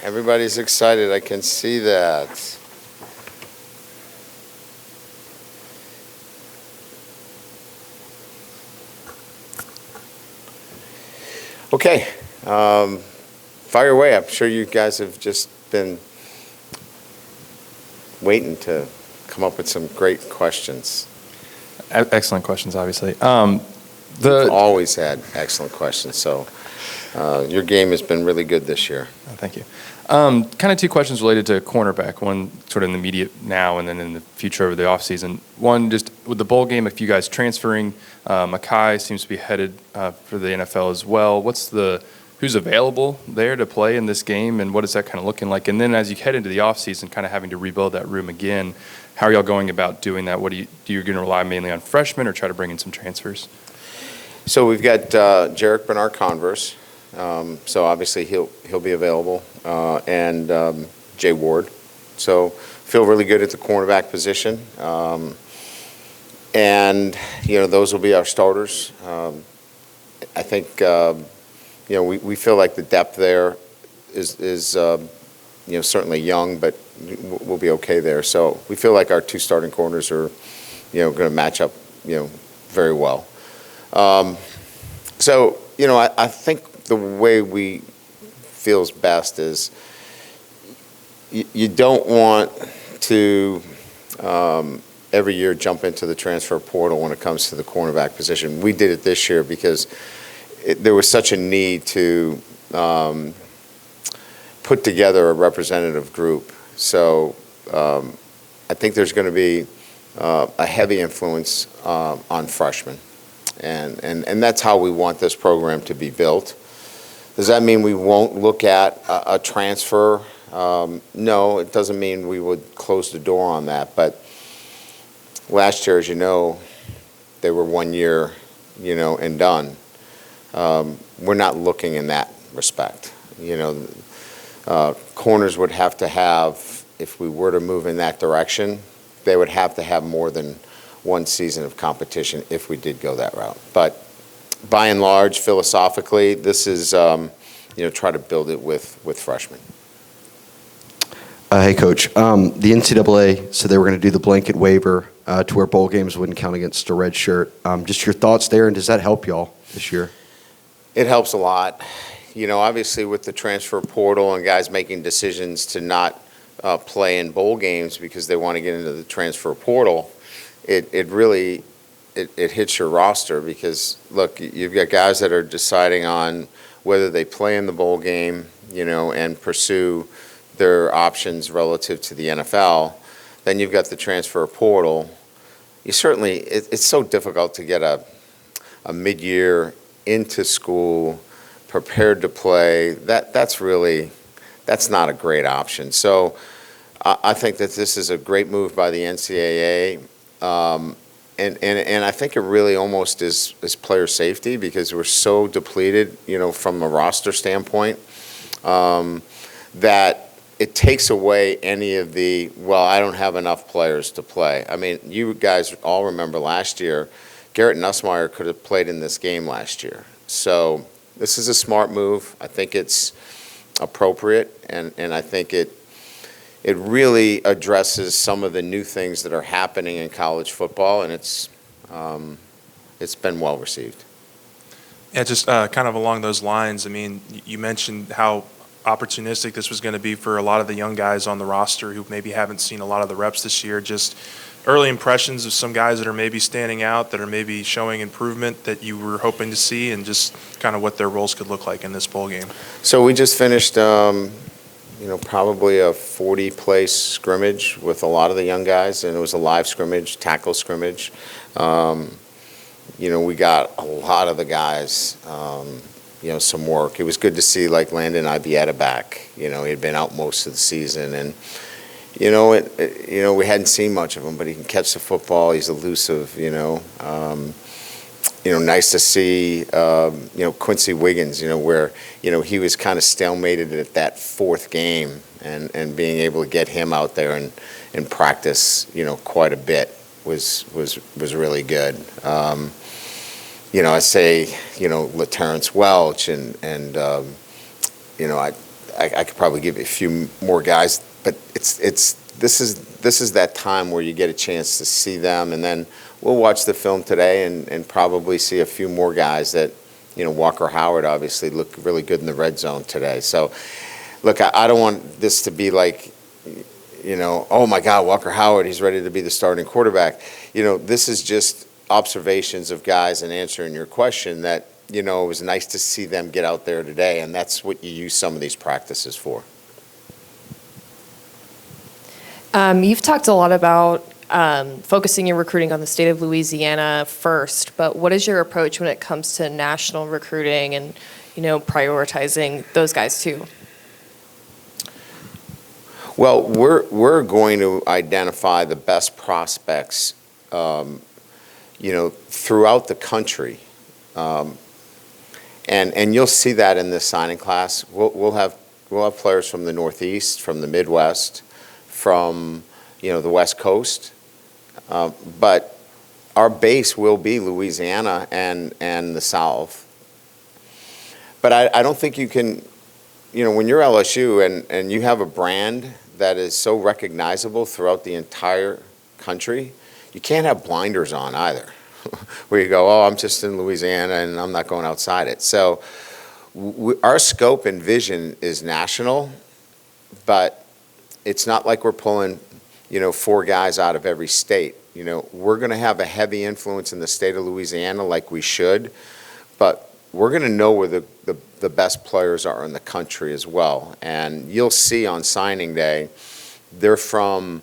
Everybody's excited. I can see that. Okay. Fire away. I'm sure you guys have just been waiting to come up with some great questions. Excellent questions, obviously. You've always had excellent questions, so your game has been really good this year. Thank you. Kind of two questions related to cornerback, one sort of in the immediate now and then in the future over the offseason. One, just with the bowl game, if you guys transferring, Makai seems to be headed for the NFL as well. Who's available there to play in this game, and what is that kind of looking like? And then as you head into the offseason, kind of having to rebuild that room again, how are y'all going about doing that? Do you going to rely mainly on freshmen or try to bring in some transfers? So we've got Jarek Bernard-Converse. So obviously he'll be available, and Jay Ward. So feel really good at the cornerback position, and those will be our starters. I think we feel like the depth there is certainly young, but we'll be okay there. So we feel like our two starting corners are going to match up very well. So I think the way we feels best is you don't want to every year jump into the transfer portal when it comes to the cornerback position. We did it this year because there was such a need to put together a representative group. So I think there's going to be a heavy influence on freshmen. And that's how we want this program to be built. Does that mean we won't look at a transfer? No, it doesn't mean we would close the door on that. But last year, as you know, they were 1 year, and done. We're not looking in that respect. Corners would have to have, if we were to move in that direction, they would have to have more than one season of competition if we did go that route. But by and large, philosophically, this is, try to build it with freshmen. Hey, Coach. The NCAA said they were going to do the blanket waiver to where bowl games wouldn't count against a red shirt. Just your thoughts there, and does that help y'all this year? It helps a lot. Obviously with the transfer portal and guys making decisions to not play in bowl games because they want to get into the transfer portal, it really hits your roster because, look, you've got guys that are deciding on whether they play in the bowl game, and pursue their options relative to the NFL. Then you've got the transfer portal. It's so difficult to get a mid-year into school prepared to play. That's not a great option. So I think that this is a great move by the NCAA. And I think it really almost is player safety because we're so depleted, from a roster standpoint, that it takes away any of the, I don't have enough players to play. I mean, you guys all remember last year, Garrett Nussmeier could have played in this game last year. So this is a smart move. I think it's appropriate, and I think it really addresses some of the new things that are happening in college football, and it's been well received. Yeah, just kind of along those lines, I mean, you mentioned how opportunistic this was going to be for a lot of the young guys on the roster who maybe haven't seen a lot of the reps this year. Just early impressions of some guys that are maybe standing out, that are maybe showing improvement that you were hoping to see, and just kind of what their roles could look like in this bowl game. So we just finished probably a 40-play scrimmage with a lot of the young guys, and it was a live scrimmage, tackle scrimmage. We got a lot of the guys, some work. It was good to see, like, Landon Ibieta back. He had been out most of the season, and, we hadn't seen much of him, but he can catch the football. He's elusive, nice to see, Quincy Wiggins, where, he was kind of stalemated at that fourth game, and being able to get him out there and practice, quite a bit was really good. I say, LaTerrence Welch, and I could probably give you a few more guys, but this is that time where you get a chance to see them, and then we'll watch the film today and probably see a few more guys that, Walker Howard obviously looked really good in the red zone today. So, look, I don't want this to be like, oh my God, Walker Howard, he's ready to be the starting quarterback. This is just observations of guys and answering your question that, it was nice to see them get out there today, and that's what you use some of these practices for. You've talked a lot about focusing your recruiting on the state of Louisiana first, but what is your approach when it comes to national recruiting and, prioritizing those guys too? Well, we're going to identify the best prospects, throughout the country. And you'll see that in this signing class. We'll have players from the Northeast, from the Midwest, from the West Coast, but our base will be Louisiana and the South. But I don't think you can, when you're LSU and you have a brand that is so recognizable throughout the entire country, you can't have blinders on either. Where you go, I'm just in Louisiana and I'm not going outside it. So our scope and vision is national, but it's not like we're pulling, 4 guys out of every state. We're going to have a heavy influence in the state of Louisiana like we should, but we're going to know where the best players are in the country as well. And you'll see on signing day, they're from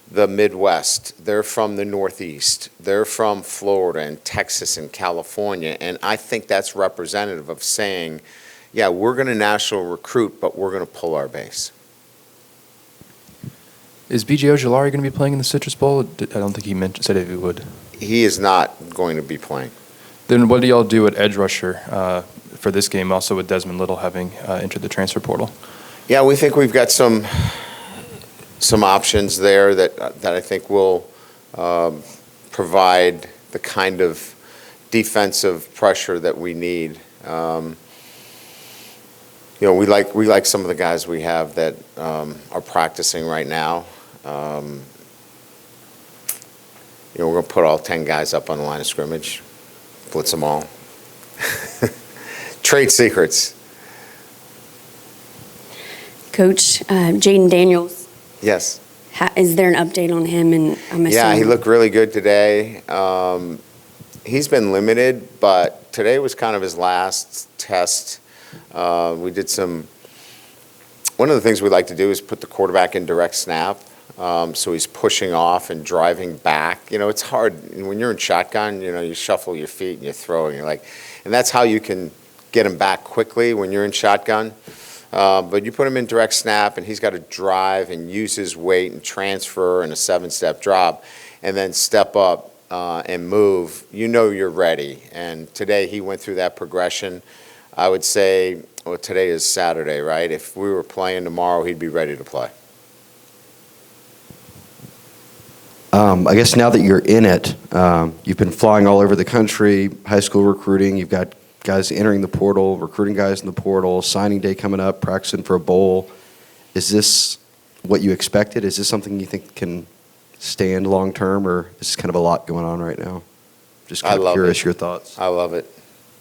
the Midwest, they're from the Northeast, they're from Florida and Texas and California, and I think that's representative of saying, yeah, we're going to national recruit, but we're going to pull our base. Is B.J. Ojulari going to be playing in the Citrus Bowl? I don't think he said if he would. He is not going to be playing. Then what do y'all do at edge rusher for this game, also with Desmond Little having entered the transfer portal? Yeah, we think we've got some options there that I think will provide the kind of defensive pressure that we need. We like some of the guys we have that are practicing right now. We're going to put all 10 guys up on the line of scrimmage, blitz them all. Trade secrets. Coach, Jaden Daniels. Yes. Is there an update on him? And Yeah, he looked really good today. He's been limited, but today was kind of his last test. We did one of the things we like to do is put the quarterback in direct snap. So he's pushing off and driving back. It's hard. When you're in shotgun, you shuffle your feet and you throw, and and that's how you can get him back quickly when you're in shotgun. But you put him in direct snap, and he's got to drive and use his weight and transfer in a 7-step drop, and then step up and move. You're ready. And today he went through that progression. I would say, today is Saturday, right? If we were playing tomorrow, he'd be ready to play. I guess now that you're in it, you've been flying all over the country, high school recruiting. You've got guys entering the portal, recruiting guys in the portal, signing day coming up, practicing for a bowl. Is this what you expected? Is this something you think can stand long term, or is this kind of a lot going on right now? Just kind of curious your thoughts. I love it.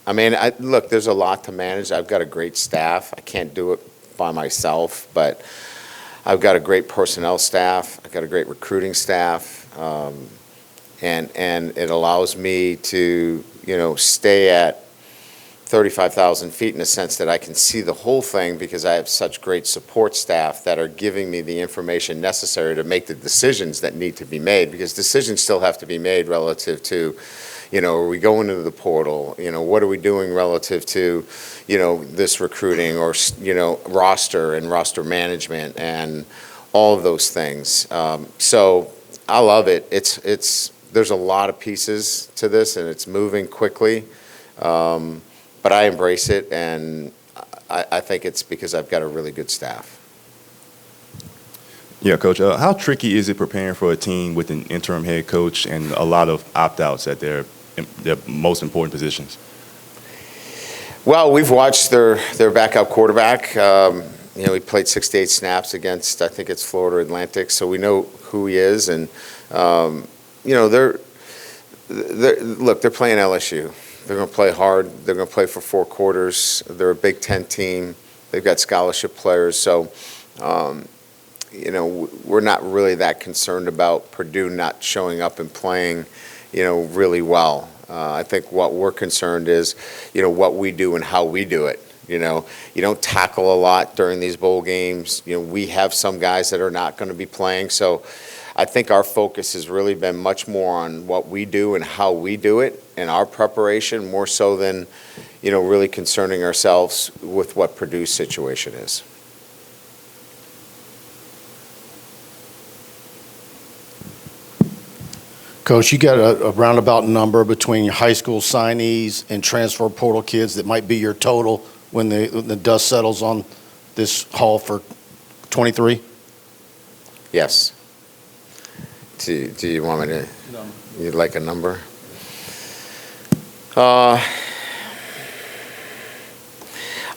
I mean, look, there's a lot to manage. I've got a great staff. I can't do it by myself, but I've got a great personnel staff. I've got a great recruiting staff, and it allows me to, stay at 35,000 feet in the sense that I can see the whole thing because I have such great support staff that are giving me the information necessary to make the decisions that need to be made, because decisions still have to be made relative to, are we going into the portal? What are we doing relative to, this recruiting or, roster and roster management and all of those things. So I love it. There's a lot of pieces to this, and it's moving quickly. But I embrace it, and I think it's because I've got a really good staff. Yeah, Coach, how tricky is it preparing for a team with an interim head coach and a lot of opt-outs at their most important positions? Well, we've watched their backup quarterback. He played 68 snaps against, I think it's Florida Atlantic, so we know who he is. And, they're playing LSU. They're going to play hard. They're going to play for 4 quarters. They're a Big Ten team. They've got scholarship players. So, we're not really that concerned about Purdue not showing up and playing, really well. I think what we're concerned is, what we do and how we do it. You don't tackle a lot during these bowl games. We have some guys that are not going to be playing. So I think our focus has really been much more on what we do and how we do it and our preparation, more so than, really concerning ourselves with what Purdue's situation is. Coach, you got a roundabout number between high school signees and transfer portal kids that might be your total when the dust settles on this haul for 23? Yes. Do you want me to? No. You'd like a number?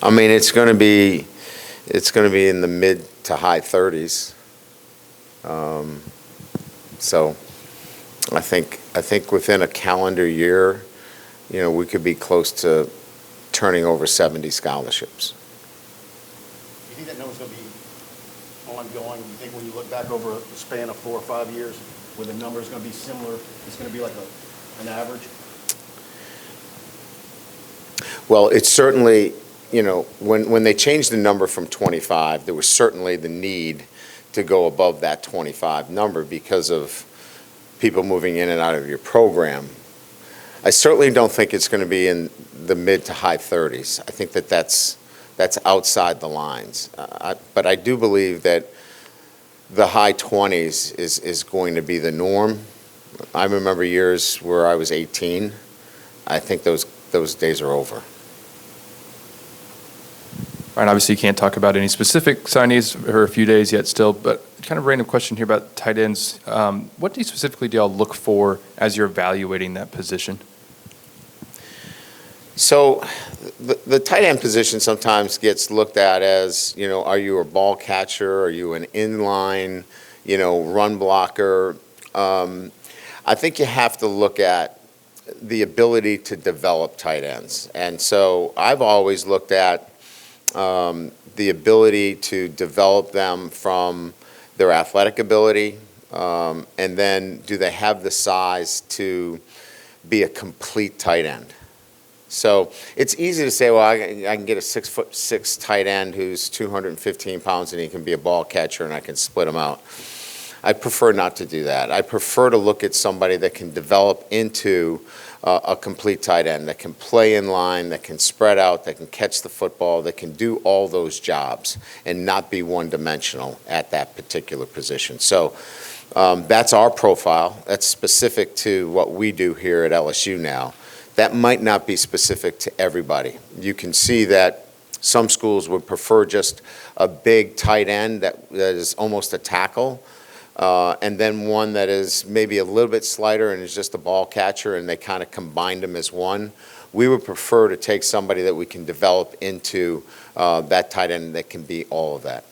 It's going to be in the mid to high 30s. So I think within a calendar year, we could be close to turning over 70 scholarships. You think that number's going to be ongoing? You think when you look back over a span of 4 or 5 years, where the number is going to be similar, it's going to be like an average? Well, it's certainly, when they changed the number from 25, there was certainly the need to go above that 25 number because of people moving in and out of your program. I certainly don't think it's going to be in the mid to high 30s. I think that's outside the lines. But I do believe that the high 20s is going to be the norm. I remember years where I was 18. I think those days are over. Ryan, obviously you can't talk about any specific signees or a few days yet still, but kind of random question here about tight ends. What do y'all look for as you're evaluating that position? So the tight end position sometimes gets looked at as, are you a ball catcher? Are you an inline, run blocker? I think you have to look at the ability to develop tight ends. And so I've always looked at the ability to develop them from their athletic ability, and then do they have the size to be a complete tight end? So it's easy to say, well, I can get a 6'6" tight end who's 215 pounds and he can be a ball catcher and I can split him out. I prefer not to do that. I prefer to look at somebody that can develop into a complete tight end, that can play in line, that can spread out, that can catch the football, that can do all those jobs and not be one-dimensional at that particular position. So that's our profile. That's specific to what we do here at LSU now. That might not be specific to everybody. You can see that some schools would prefer just a big tight end that is almost a tackle, and then one that is maybe a little bit slighter and is just a ball catcher, and they kind of combined them as one. We would prefer to take somebody that we can develop into that tight end that can be all of that.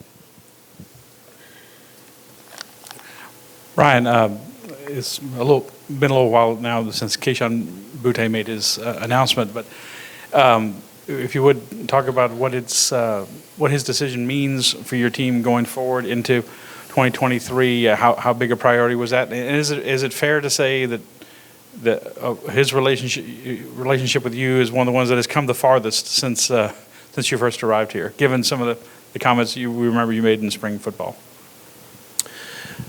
Ryan, it's been a little while now since Keyshawn Butte made his announcement, but if you would talk about what his decision means for your team going forward into 2023, how big a priority was that? And is it fair to say that his relationship with you is one of the ones that has come the farthest since you first arrived here, given some of the comments we remember you made in spring football?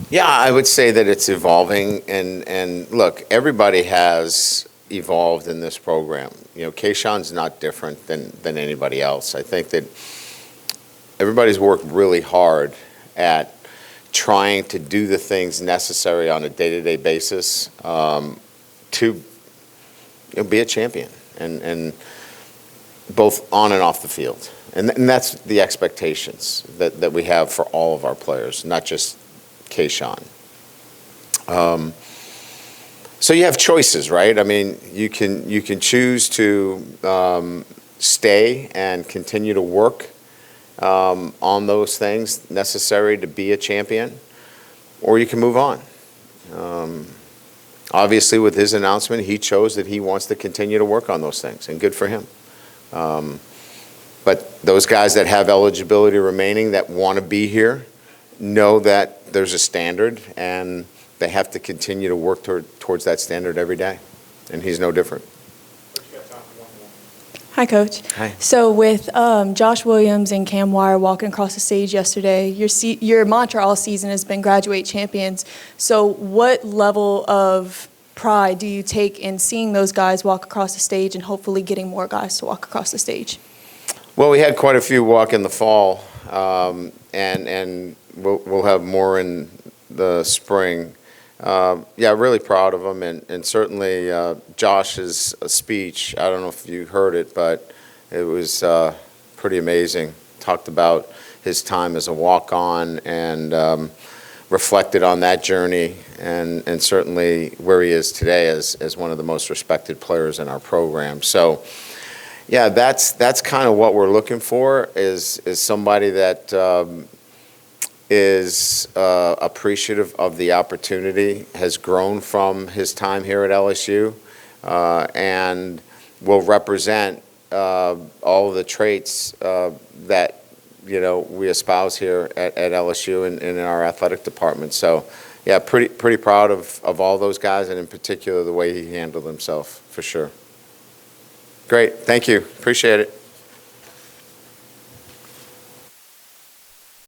Yeah, I would say that it's evolving, and look, everybody has evolved in this program. Keyshawn's not different than anybody else. I think that everybody's worked really hard at trying to do the things necessary on a day-to-day basis to be a champion, and both on and off the field. And that's the expectations that we have for all of our players, not just Keyshawn. So you have choices, right? I mean, you can choose to stay and continue to work on those things necessary to be a champion, or you can move on. Obviously, with his announcement, he chose that he wants to continue to work on those things, and good for him. But those guys that have eligibility remaining that want to be here know that there's a standard, and they have to continue to work towards that standard every day, and he's no different. Hi, Coach. Hi. So with Josh Williams and Cam Wire walking across the stage yesterday, your mantra all season has been graduate champions. So what level of pride do you take in seeing those guys walk across the stage and hopefully getting more guys to walk across the stage? Well, we had quite a few walk in the fall, and we'll have more in the spring. Yeah, really proud of them, and certainly Josh's speech, I don't know if you heard it, but it was pretty amazing. Talked about his time as a walk-on and reflected on that journey, and certainly where he is today as one of the most respected players in our program. So, yeah, that's kind of what we're looking for is somebody that is appreciative of the opportunity, has grown from his time here at LSU, and will represent all of the traits that we espouse here at LSU and in our athletic department. So, yeah, pretty proud of all those guys, and in particular the way he handled himself, for sure. Great, thank you, appreciate it.